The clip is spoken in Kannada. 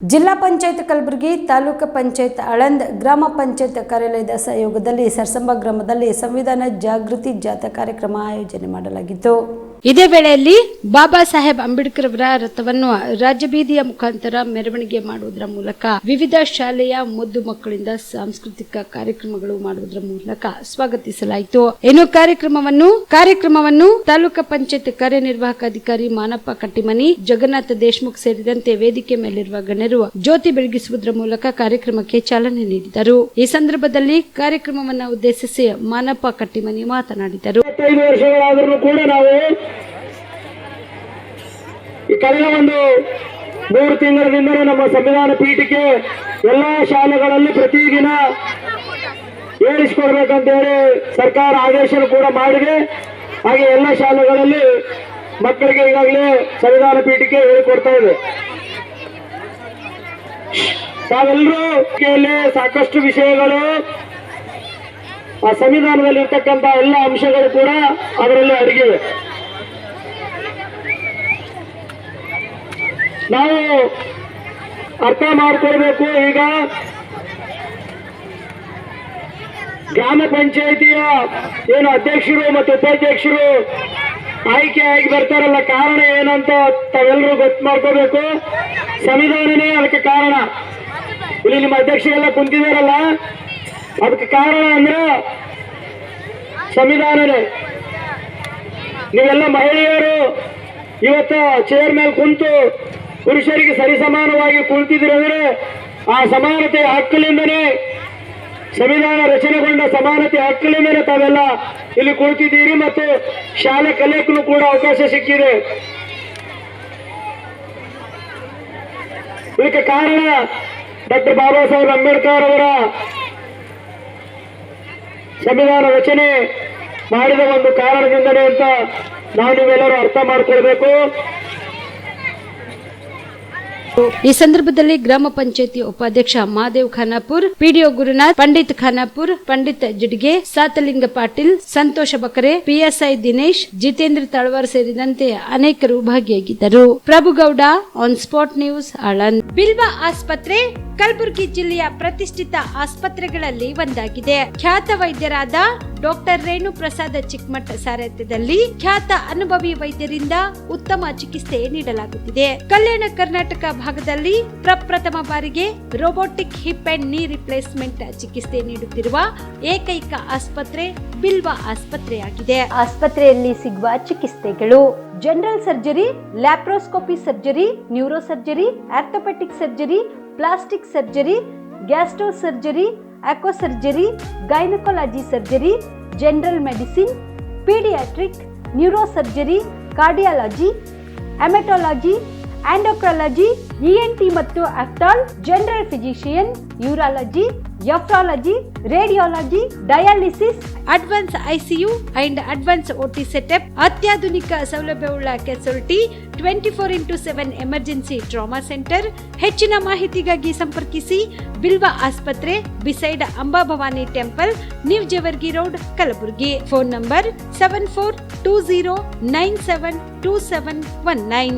ಜಿಲ್ಲಾ ಪಂಚಾಯತ್ ಕಲಬುರಗಿ, ತಾಲೂಕು ಪಂಚಾಯತ್ ಆಳಂದ್, ಗ್ರಾಮ ಪಂಚಾಯತ್ ಕಾರ್ಯಾಲಯದ ಸಹಯೋಗದಲ್ಲಿ ಸರ್ಸಂಬ ಗ್ರಾಮದಲ್ಲಿ ಸಂವಿಧಾನ ಜಾಗೃತಿ ಜಾಥಾ ಕಾರ್ಯಕ್ರಮ ಆಯೋಜನೆ ಮಾಡಲಾಗಿತ್ತು. ಇದೇ ವೇಳೆಯಲ್ಲಿ ಬಾಬಾ ಸಾಹೇಬ್ ಅಂಬೇಡ್ಕರ್ ಅವರ ರಥವನ್ನು ರಾಜಬೀದಿಯ ಮುಖಾಂತರ ಮೆರವಣಿಗೆ ಮಾಡುವುದರ ಮೂಲಕ ವಿವಿಧ ಶಾಲೆಯ ಮುದ್ದು ಮಕ್ಕಳಿಂದ ಸಾಂಸ್ಕೃತಿಕ ಕಾರ್ಯಕ್ರಮಗಳು ಮಾಡುವುದರ ಮೂಲಕ ಸ್ವಾಗತಿಸಲಾಯಿತು. ಇನ್ನು ಕಾರ್ಯಕ್ರಮವನ್ನು ತಾಲೂಕು ಪಂಚಾಯತ್ ಕಾರ್ಯನಿರ್ವಾಹಕ ಅಧಿಕಾರಿ ಮಾನಪ್ಪ ಕಟ್ಟಿಮನಿ, ಜಗನ್ನಾಥ ದೇಶಮುಖ್ ಸೇರಿದಂತೆ ವೇದಿಕೆ ಮೇಲಿರುವ ಗಣ್ಯರು ಜ್ಯೋತಿ ಬೆಳಗಿಸುವುದರ ಮೂಲಕ ಕಾರ್ಯಕ್ರಮಕ್ಕೆ ಚಾಲನೆ ನೀಡಿದರು. ಈ ಸಂದರ್ಭದಲ್ಲಿ ಕಾರ್ಯಕ್ರಮವನ್ನು ಉದ್ದೇಶಿಸಿ ಮಾನಪ್ಪ ಕಟ್ಟಿಮನಿ ಮಾತನಾಡಿದರು. ಈ ಕಳೆದ 3 ತಿಂಗಳಿಂದ ನಮ್ಮ ಸಂವಿಧಾನ ಪೀಠಕ್ಕೆ ಎಲ್ಲಾ ಶಾಲೆಗಳಲ್ಲಿ ಪ್ರತಿದಿನ ಹೇಳಿಸಿಕೊಡ್ಬೇಕಂತ ಹೇಳಿ ಸರ್ಕಾರ ಆದೇಶ ಕೂಡ ಮಾಡಿದೆ. ಹಾಗೆ ಎಲ್ಲ ಶಾಲೆಗಳಲ್ಲಿ ಮಕ್ಕಳಿಗೆ ಈಗಾಗಲೇ ಸಂವಿಧಾನ ಪೀಠಕ್ಕೆ ಹೇಳಿಕೊಡ್ತಾ ಇದೆ. ತಾವೆಲ್ಲರೂ ಸಾಕಷ್ಟು ವಿಷಯಗಳು ಆ ಸಂವಿಧಾನದಲ್ಲಿ ಇರ್ತಕ್ಕಂಥ ಎಲ್ಲ ಅಂಶಗಳು ಕೂಡ ಅದರಲ್ಲಿ ಅಡಗಿವೆ. ನಾವು ಅರ್ಥ ಮಾಡಿಕೊಳ್ಬೇಕು. ಈಗ ಗ್ರಾಮ ಪಂಚಾಯಿತಿಯ ಏನು ಅಧ್ಯಕ್ಷರು ಮತ್ತು ಉಪಾಧ್ಯಕ್ಷರು ಆಯ್ಕೆಯಾಗಿ ಬರ್ತಾರಲ್ಲ, ಕಾರಣ ಏನಂತ ತಾವೆಲ್ಲರೂ ಗೊತ್ತು ಮಾಡ್ಕೋಬೇಕು. ಸಂವಿಧಾನನೇ ಅದಕ್ಕೆ ಕಾರಣ. ಇಲ್ಲಿ ನಿಮ್ಮ ಅಧ್ಯಕ್ಷರೆಲ್ಲ ಕುಂತಿದಾರಲ್ಲ, ಅದಕ್ಕೆ ಕಾರಣ ಅಂದ್ರೆ ಸಂವಿಧಾನನೇ. ನೀವೆಲ್ಲ ಮಹಿಳೆಯರು ಇವತ್ತು ಚೇರ್ ಮೇಲೆ ಕುಂತು ಪುರುಷರಿಗೆ ಸರಿಸಮಾನವಾಗಿ ಕುಳಿತಿದ್ರು ಅಂದ್ರೆ ಆ ಸಮಾನತೆ ಹಕ್ಕಲಿಂದನೇ, ಸಂವಿಧಾನ ರಚನೆಗೊಂಡ ಸಮಾನತೆ ಹಕ್ಕಲಿಂದನೇ ತಾವೆಲ್ಲ ಇಲ್ಲಿ ಕುಳಿತಿದ್ದೀರಿ ಮತ್ತು ಶಾಲೆ ಕಲಿಯಕ್ಕೂ ಕೂಡ ಅವಕಾಶ ಸಿಕ್ಕಿದೆ. ಇದಕ್ಕೆ ಕಾರಣ ಡಾಕ್ಟರ್ ಬಾಬಾ ಸಾಹೇಬ್ ಅಂಬೇಡ್ಕರ್ ಅವರ ಸಂವಿಧಾನ ರಚನೆ ಮಾಡಿದ ಒಂದು ಕಾರಣದಿಂದಲೇ ಅಂತ ನಾವು ನೀವೆಲ್ಲರೂ ಅರ್ಥ ಮಾಡ್ಕೊಳ್ಬೇಕು. ಈ ಸಂದರ್ಭದಲ್ಲಿ ಗ್ರಾಮ ಪಂಚಾಯತಿ ಉಪಾಧ್ಯಕ್ಷ ಮಹಾದೇವ್ ಖಾನಾಪುರ್, ಪಿಡಿಒ ಗುರುನಾಥ್, ಪಂಡಿತ್ ಖಾನಾಪುರ್, ಪಂಡಿತ್ ಜಿಡ್ಗೆ, ಸಾತಲಿಂಗ ಪಾಟೀಲ್, ಸಂತೋಷ ಬಕರೆ, ಪಿಎಸ್ಐ ದಿನೇಶ್, ಜಿತೇಂದ್ರ ತಳವಾರ್ ಸೇರಿದಂತೆ ಅನೇಕರು ಭಾಗಿಯಾಗಿದ್ದರು. Prabhugouda, on spot news, Aland. Bilva ಆಸ್ಪತ್ರೆ ಕಲಬುರಗಿ ಜಿಲ್ಲೆಯ ಪ್ರತಿಷ್ಠಿತ ಆಸ್ಪತ್ರೆಗಳಲ್ಲಿ ಒಂದಾಗಿದೆ. ಖ್ಯಾತ ವೈದ್ಯರಾದ ಡಾಕ್ಟರ್ ರೇಣು ಪ್ರಸಾದ್ ಚಿಕ್ಕಮಠ ಸಾರಥ್ಯದಲ್ಲಿ ಖ್ಯಾತ ಅನುಭವಿ ವೈದ್ಯರಿಂದ ಉತ್ತಮ ಚಿಕಿತ್ಸೆ ನೀಡಲಾಗುತ್ತಿದೆ. ಕಲ್ಯಾಣ ಕರ್ನಾಟಕ ಭಾಗದಲ್ಲಿ ಪ್ರಪ್ರಥಮ ಬಾರಿಗೆ robotic hip and knee replacement ಚಿಕಿತ್ಸೆ ನೀಡುತ್ತಿರುವ ಏಕೈಕ ಆಸ್ಪತ್ರೆ ಬಿಲ್ವಾ ಆಸ್ಪತ್ರೆಯಾಗಿದೆ. ಆಸ್ಪತ್ರೆಯಲ್ಲಿ ಸಿಗುವ ಚಿಕಿತ್ಸೆಗಳು: general surgery, laparoscopy surgery, neuro surgery, orthopaedic surgery, plastic surgery, gastro surgery, aqua surgery, gynaecology surgery, general medicine, paediatric, neuro surgery, cardiology, haematology, endocrinology, ENT ಮತ್ತು ophthal, general physician, urology, nephrology, radiology, dialysis, advance ICU and advance OT setup, ಅತ್ಯಾಧುನಿಕ ಸೌಲಭ್ಯವುಳ್ಳ casualty, 24x7 emergency trauma centre. ಹೆಚ್ಚಿನ ಮಾಹಿತಿಗಾಗಿ ಸಂಪರ್ಕಿಸಿ ಬಿಲ್ವಾ ಆಸ್ಪತ್ರೆ, beside Amba Bhavani temple, new Jewargi road, Kalaburagi. Phone number 7420972719.